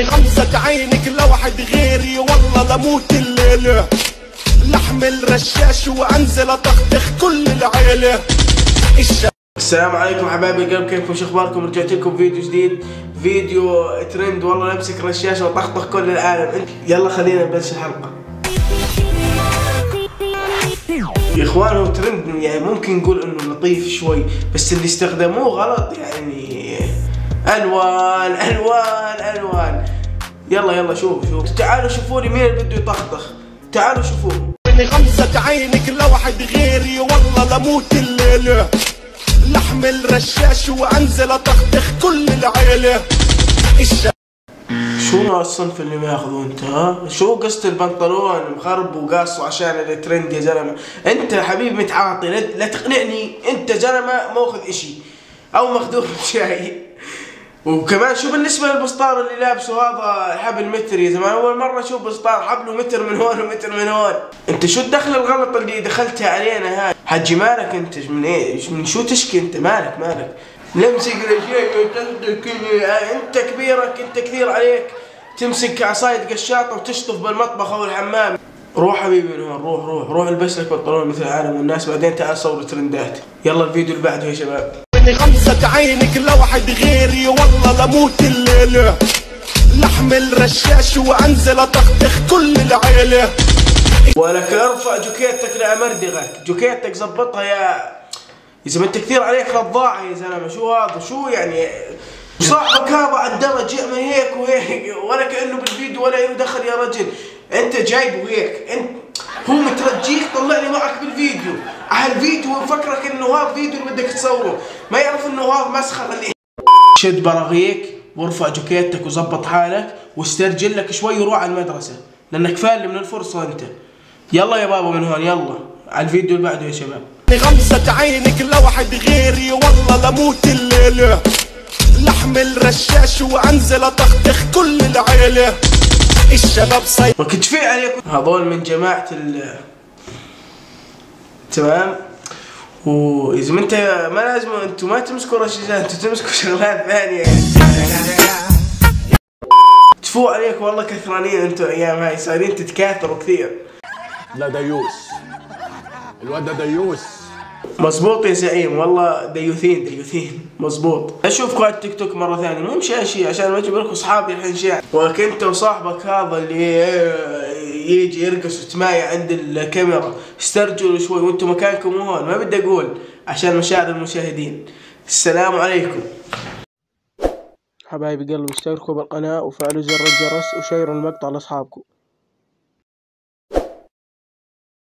غمزة عينك لوحد غيري والله لموت الليلة، لحمل رشاش وانزل اطخطخ كل العيلة. السلام عليكم حبايبي القلب، كيفكم؟ شو اخباركم؟ رجعت لكم فيديو جديد، فيديو ترند والله، نمسك رشاش وطخطخ كل العالم. يلا خلينا نبلش الحلقة. يا اخوان هو ترند يعني ممكن نقول انه لطيف شوي، بس اللي استخدموه غلط يعني. الوان الوان الوان. يلا شوفوا تعالوا شوفوني مين اللي بده يطخطخ، تعالوا شوفوه. غمزة عينك لوحد غيري والله لموت الليلة، لحمل رشاش وانزل اطخطخ كل العيلة. شو الصنف اللي ماخذه انت؟ ها؟ شو قصة البنطلون مخرب وقاصه عشان الترند يا زلمة؟ انت حبيبي متعاطي، لا تقنعني، انت زلمة ماخذ اشي او مخدوم شاي. وكمان شو بالنسبة للبسطار اللي لابسه هذا حبل متر يا زلمة، اول مرة اشوف بسطار حبله متر من هون ومتر من هون. انت شو الدخل الغلط اللي دخلتها علينا هاي؟ حجي مالك انت من ايش؟ من شو تشكي انت؟ مالك لمسك رجلي وتاخذك، انت كبيرك، انت كثير عليك تمسك عصاية قشاطة وتشطف بالمطبخ او الحمام. روح حبيبي من هون، روح البس لك بنطلون مثل العالم والناس، بعدين تعال صور ترندات. يلا الفيديو اللي بعده يا شباب. غمزة عينك لوحد غيري والله لموت الليلة، لحمل رشاش وانزل اطخطخ كل العيلة. ولك ارفع جوكيتك لامردغك، جوكيتك زبطها يا زلمة، انت كثير عليك رضاعة يا زلمة. شو هذا؟ شو يعني صاحبك هذا على الدرج يعمل هيك وهيك ولا كأنه بالفيديو ولا يدخل يا رجل، انت جايبه هيك، انت هو مترجيك طلعني معك بالفيديو، على الفيديو ومفكرك انه هذا فيديو اللي بدك تصوره، ما يعرف انه هذا مسخره. اللي شد براغيك وارفع جوكيتك وظبط حالك واسترجل لك شوي وروح على المدرسة، لانك فالي من الفرصة انت. يلا يا بابا من هون، يلا على الفيديو اللي بعده يا شباب. غمزة عينك لوحد غيري والله لموت الليلة، لحمل رشاش وانزل اطخطخ كل العيلة. الشباب صيد وكنت في عليكم هذول من جماعة تمام. وإذا انت ما لازم انتم ما تمسكوا رشاشات، انتم تمسكوا شغلات ثانية تفوق عليك والله كثرانين انتم ايام هاي، صايرين تتكاثروا كثير. لا ديوس الواد ده ديوس. مظبوط يا زعيم، والله ديوثين مظبوط. اشوفكم على التيك توك مره ثانيه، مو مشان شيء، عشان ما اجيب لكم اصحابي الحين شيء. ولكن انت وصاحبك هذا اللي يجي يرقص وتمايع عند الكاميرا، استرجلوا شوي وانتم مكانكم هون، ما بدي اقول عشان مشاعر المشاهدين. السلام عليكم حبايبي قلبي، اشتركوا بالقناه وفعلوا زر الجرس وشيروا المقطع لاصحابكم.